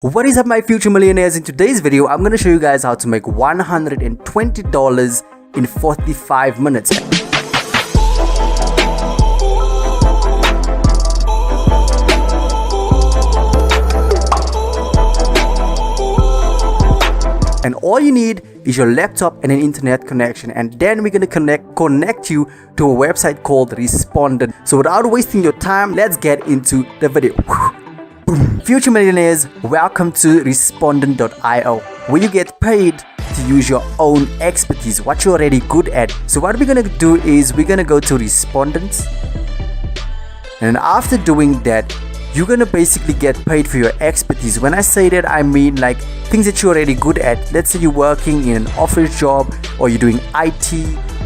What is up, my future millionaires? In today's video, I'm going to show you guys how to make $120 in 45 minutes. And all you need is your laptop and an internet connection, and then we're going to connect you to a website called Respondent. So without wasting your time, let's get into the video. Future millionaires, welcome to Respondent.io, where you get paid to use your own expertise, what you're already good at. So what we're going to do is we're going to go to Respondent, and after doing that, you're going to basically get paid for your expertise. When I say that, I mean like things that you're already good at. Let's say you're working in an office job, or you're doing IT,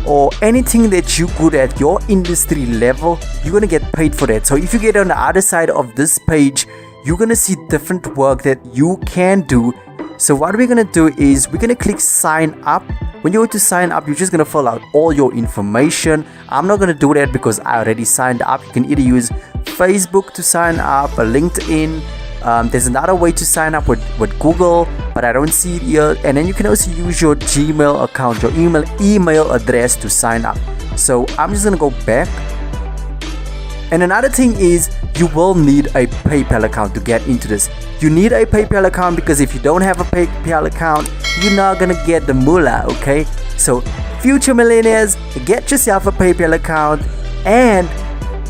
or anything that you're good at, your industry level, you're going to get paid for that. So if you get on the other side of this page, you're going to see different work that you can do. So what we're going to do is we're going to click sign up. When you go to sign up, you're just going to fill out all your information. I'm not going to do that because I already signed up. You can either use Facebook to sign up, or LinkedIn. There's another way to sign up with Google, but I don't see it here. And then you can also use your Gmail account, your email address to sign up. So I'm just going to go back. And another thing is you will need a PayPal account to get into this. You need a PayPal account because if you don't have a PayPal account, you're not going to get the moolah, okay? So future millionaires, get yourself a PayPal account and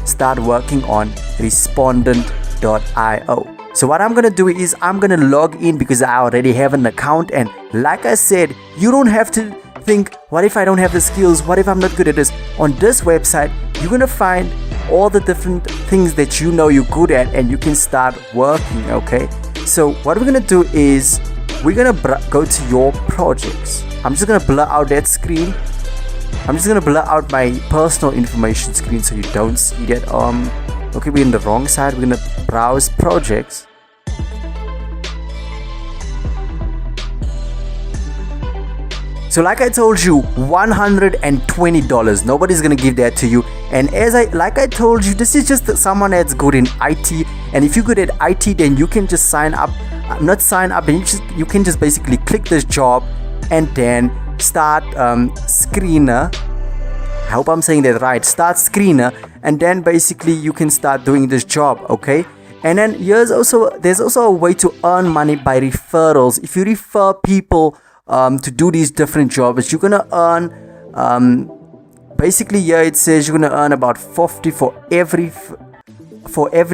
start working on Respondent.io. So what I'm going to do is I'm going to log in because I already have an account. And like I said, you don't have to think, what if I don't have the skills? What if I'm not good at this? On this website, you're going to find all the different things that you know you're good at, and you can start working, okay? So what we're going to do is we're going to go to your projects. I'm just going to blur out that screen. I'm just going to blur out my personal information screen so you don't see that. Okay, we're in the wrong side. We're going to browse projects. So like I told you, $120. Nobody's gonna give that to you. And like I told you, this is just someone that's good in IT. And if you're good at IT, then you can just sign up. Not sign up, and you can just basically click this job and then start screener. I hope I'm saying that right. Start screener, and then basically you can start doing this job, okay? And then there's also a way to earn money by referrals. If you refer people to do these different jobs, you're gonna earn basically here it says you're gonna earn about 50 for every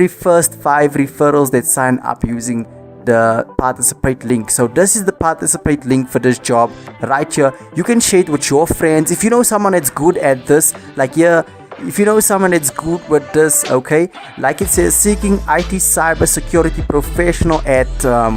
first 5 referrals that sign up using the participate link. So this is the participate link for this job right here. You can share it with your friends. If you know someone that's good at this, like here, if you know someone that's good with this, okay, like it says, seeking IT cyber security professional at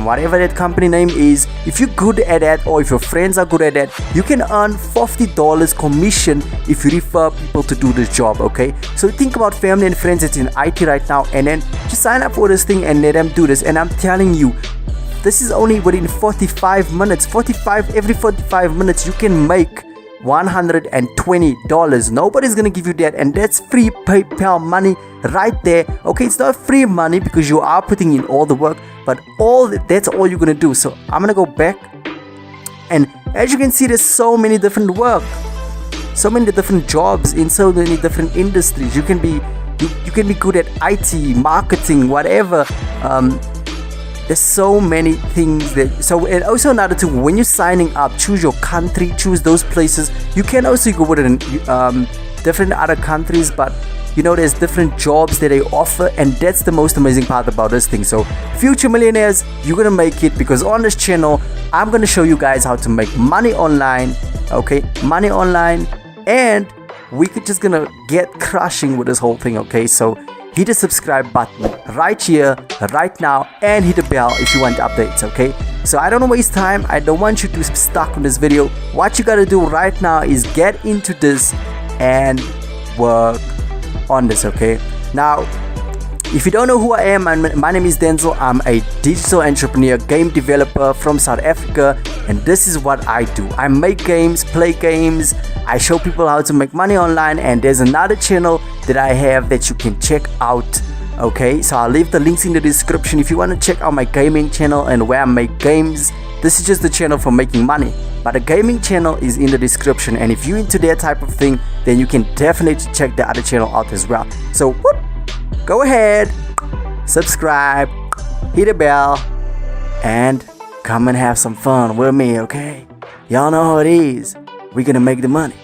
whatever that company name is. If you're good at that, or if your friends are good at that, you can earn $50 commission if you refer people to do this job, okay? So think about family and friends that's in IT right now, and then just sign up for this thing and let them do this. And I'm telling you, this is only within 45 minutes. Every 45 minutes you can make $120. Nobody's gonna give you that, and that's free PayPal money right there, okay? It's not free money because you are putting in all the work, but that's all you're gonna do. So I'm gonna go back, and as you can see, there's so many different work, so many different jobs in so many different industries. You can be good at IT, marketing, whatever. There's so many things and also another thing, when you're signing up, choose your country, choose those places. You can also go with different other countries, but you know, there's different jobs that they offer, and that's the most amazing part about this thing. So future millionaires, you're gonna make it, because on this channel I'm gonna show you guys how to make money online, okay? Money online, and we could just gonna get crushing with this whole thing, okay? So hit the subscribe button right here, right now, and hit the bell if you want updates, okay? So I don't waste time. I don't want you to be stuck on this video. What you gotta do right now is get into this and work on this, okay? Now, if you don't know who I am, my name is Denzil. I'm a digital entrepreneur, game developer from South Africa, and this is what I do. I make games, play games, I show people how to make money online, and there's another channel that I have that you can check out Okay, so I'll leave the links in the description if you want to check out my gaming channel and where I make games. This is just the channel for making money, but the gaming channel is in the description, and if you're into that type of thing, then you can definitely check the other channel out as well. So whoop, go ahead, subscribe, hit the bell, and come and have some fun with me, okay? Y'all know how it is. We're gonna make the money.